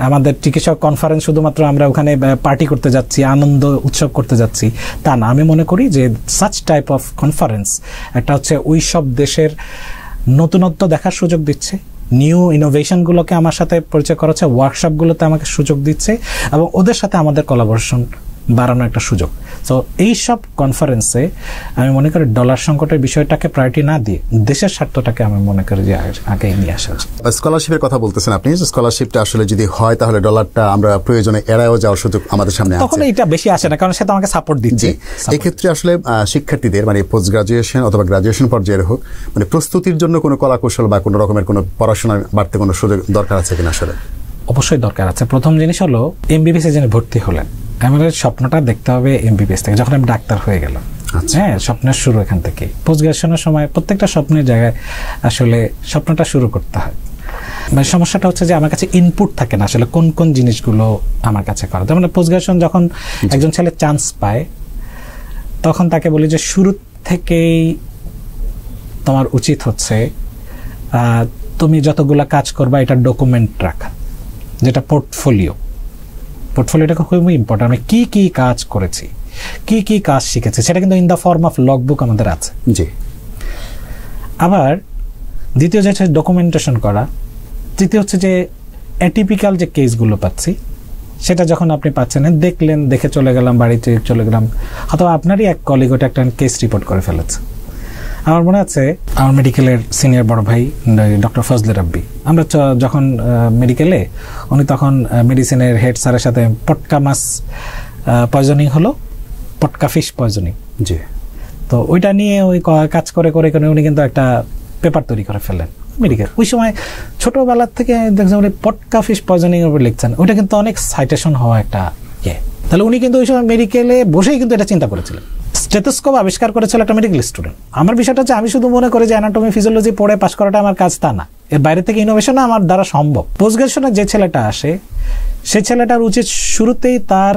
আমাদের চিকিৎসক কনফারেন্স শুধুমাত্র আমরা ওখানে পার্টি করতে যাচ্ছি, আনন্দ উৎসব করতে যাচ্ছি তা না। আমি মনে করি যে সাচ টাইপ অফ কনফারেন্স একটা হচ্ছে ওই সব দেশের নতুনত্ব দেখার সুযোগ দিচ্ছে, নিউ ইনোভেশনগুলোকে আমার সাথে পরিচয় করাচ্ছে, ওয়ার্কশপগুলোতে আমাকে সুযোগ দিচ্ছে এবং ওদের সাথে আমাদের কোলাবোরেশন বাড়ানোর একটা সুযোগ। তো এইসব কনফারেন্সে আমি মনে করি ডলার সংকটের বিষয়টাকে প্রায়োরিটি না দিয়ে দেশের স্বার্থটাকে আমি মনে করি যে আগে নিয়ে আসা উচিত। স্কলারশিপের কথা বলতেছেন আপনি, স্কলারশিপটা আসলে যদি হয় তাহলে ডলারটা আমরা প্রয়োজনে এড়ায়ও যাওয়ার সুযোগ আমাদের সামনে আছে, তখন এটা বেশি আসে না কারণ সেটা আমাকে সাপোর্ট দিচ্ছে। এক্ষেত্রে আসলে শিক্ষার্থীদের মানে পোস্ট গ্রাজুয়েশন অথবা গ্রাজুয়েশন পর্যায়ের হোক মানে প্রস্তুতির জন্য কোনো কলাকৌশল বা কোনো রকমের কোনো পড়াশোনা বাড়তে কোনো সুযোগ দরকার আছে কিনা? আসলে অবশ্যই দরকার আছে। প্রথম জিনিস হলো এমবিবিএস এ যিনি ভর্তি হলেন আমাদের স্বপ্নটা দেখতে হবে এমবিবিএস থেকে। যখন আমি ডাক্তার হয়ে গেলাম, হ্যাঁ, স্বপ্নের শুরু এখান থেকে। পোস্ট গ্রাজুয়েশনের সময় প্রত্যেকটা স্বপ্নের জায়গায় আসলে স্বপ্নটা শুরু করতে হয়। মানে সমস্যাটা হচ্ছে যে আমার কাছে ইনপুট থাকে না আসলে কোন কোন জিনিসগুলো আমার কাছে করা। যেমন পোস্ট গ্রাজুয়েশন যখন একজন ছেলে চান্স পায় তখন তাকে বলি যে শুরু থেকেই তোমার উচিত হচ্ছে তুমি যতগুলা কাজ করবা এটা ডকুমেন্ট রাখা, যেটা পোর্টফোলিওটা খুবই ইম্পর্টেন্ট। আমি কি কি কাজ করেছি, কি কি কাজ শিখেছি সেটা কিন্তু in the form of logbook আমাদের আছে। জি। আবার দ্বিতীয় যেটা ডকুমেন্টেশন করা। তৃতীয় হচ্ছে যে অ্যাটিপিক্যাল যে কেসগুলো পাচ্ছি সেটা যখন আপনি পাচ্ছেন দেখলেন, দেখে চলে গেলাম, বাড়িতে চলে গেলাম, অথবা আপনারই এক কলিগ ওটা একটা কেস রিপোর্ট করে ফেলেছে। আমার মনে আছে আমার মেডিকেলের সিনিয়র বড় ভাই ডক্টর ফজলে রাব্বি, আমরা যখন মেডিকেলে উনি তখন মেডিসিনের হেড স্যারের সাথে পটকা মাছ পয়জনিং হলো, পটকা ফিশ পয়জনিং। জি। তো ওইটা নিয়ে ওই কাজ করে করে উনি কিন্তু একটা পেপার তৈরি করে ফেললেন মেডিকেল। ওই সময় ছোটবেলার থেকে দেখছেন উনি পটকা ফিশ পয়জনিং এর উপর লিখছেন, ওইটা কিন্তু অনেক সাইটেশন হওয়া একটা তাহলে উনি কিন্তু ওই সময় মেডিকেলে বসেই কিন্তু এটা চিন্তা করেছিলেন। স্টেথোস্কোপ আবিষ্কার করেছিল একটা মেডিকেল স্টুডেন্ট। আমার বিষয়টা হচ্ছে আমি শুধু মনে করি যে অ্যানাটমি ফিজিওলজি পড়ে পাস করাটা আমার কাজ, তা না, এর বাইরে থেকে ইনোভেশন আমার দ্বারা সম্ভব। পোস্ট গ্রাজুয়েশনে যে ছেলেটা আসে সেই ছেলেটার উচিত শুরুতেই তার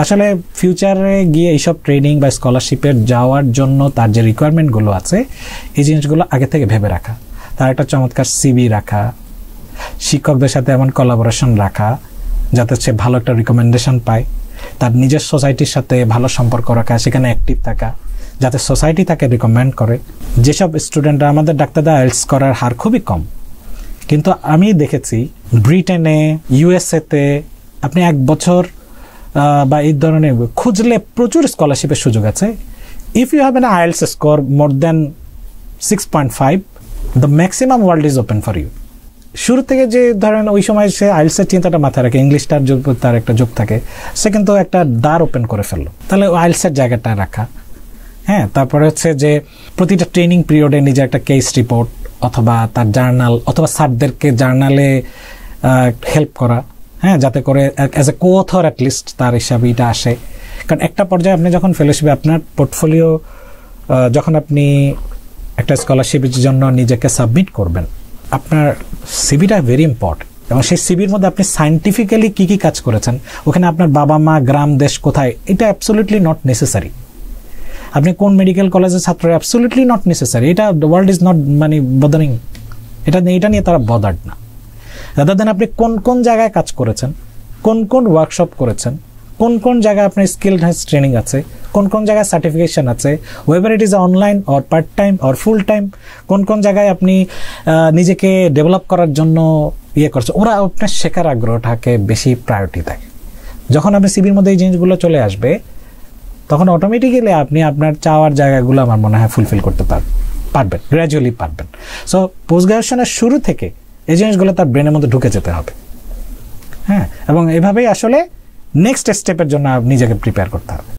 আসলে ফিউচারে গিয়ে এইসব ট্রেনিং বা স্কলারশিপের যাওয়ার জন্য তার যে রিকোয়ারমেন্টগুলো আছে এই জিনিসগুলো আগে থেকে ভেবে রাখা, তার একটা চমৎকার সিভি রাখা, শিক্ষকদের সাথে এমন কোলাবোরেশন রাখা যাতে সে ভালো একটা রিকমেন্ডেশন পায়, তার নিজের সোসাইটির সাথে ভালো সম্পর্ক রাখা, সেখানে অ্যাক্টিভ থাকা যাতে সোসাইটি তাকে রিকমেন্ড করে। যেসব স্টুডেন্টরা আমাদের ডাক্তারদের আইএলটিএস করার হার খুবই কম, কিন্তু আমি দেখেছি ব্রিটেনে, ইউএসএতে আপনি 1 বছর বা এই ধরনের খুঁজলে প্রচুর স্কলারশিপের সুযোগ আছে। If you have an IELTS score more than 6.5 the maximum world is open for you. শুরু থেকে যে ধরেন ওই সময় সে আইএলটিএসের চিন্তাটা মাথায় রাখে, ইংলিশটার তার একটা যোগ থাকে, সে কিন্তু একটা দ্বার ওপেন করে ফেললো, তাহলে আইএলটিএসের জায়গাটা রাখা। হ্যাঁ, তারপরে হচ্ছে যে প্রতিটা ট্রেনিং পিরিয়ডে নিজের একটা কেস রিপোর্ট অথবা তার জার্নাল অথবা স্যারদেরকে জার্নালে হেল্প করা, হ্যাঁ, যাতে করে অ্যাজ এ কো-অথর অ্যাটলিস্ট তার হিসাবে এটা আসে। কারণ একটা পর্যায়ে আপনি যখন ফেলোশিপে আপনার পোর্টফোলিও যখন আপনি একটা স্কলারশিপের জন্য নিজেকে সাবমিট করবেন, আপনার সিভিটা ভেরি ইম্পর্টেন্ট এবং সেই সিভির মধ্যে আপনি সায়েন্টিফিক্যালি কী কী কাজ করেছেন, ওখানে আপনার বাবা মা, গ্রাম, দেশ কোথায়, এটা অ্যাবসোলিউটলি নট নেসেসারি। আপনি কোন মেডিকেল কলেজের ছাত্র, অ্যাবসোলিউটলি নট নেসেসারি। এটা দ্য ওয়ার্ল্ড ইজ নট মানে বদারিং, এটা নিয়ে তারা বদার্ড না। রাদার দেন আপনি কোন কোন জায়গায় কাজ করেছেন, কোন কোন ওয়ার্কশপ করেছেন, কোন কোন জায়গায় আপনার স্কিল ট্রেনিং আছে, কোন কোন জায়গায় সার্টিফিকেশন আছে, whatever it is online or part time or full time, কোন কোন জায়গায় আপনি নিজেকে ডেভেলপ করার জন্য করছেন, ওরা আপনার শেখার আগ্রহটাকে বেশি প্রায়োরিটি দেয়। যখন আপনি সিভির মধ্যে এই জিনিসগুলো চলে আসবে তখন অটোমেটিক্যালি আপনি আপনার চাওয়ার জায়গাগুলো আমার মনে হয় ফুলফিল করতে পারবেন, গ্র্যাজুয়ালি পারবেন। সো পোস্ট গ্রাজুয়েশনের শুরু থেকে এই জিনিসগুলো তার ব্রেনের মধ্যে ঢুকে যেতে হবে। হ্যাঁ, এবং এভাবেই আসলে নেক্সট স্টেপের জন্য নিজেকে প্রিপেয়ার করতে হবে।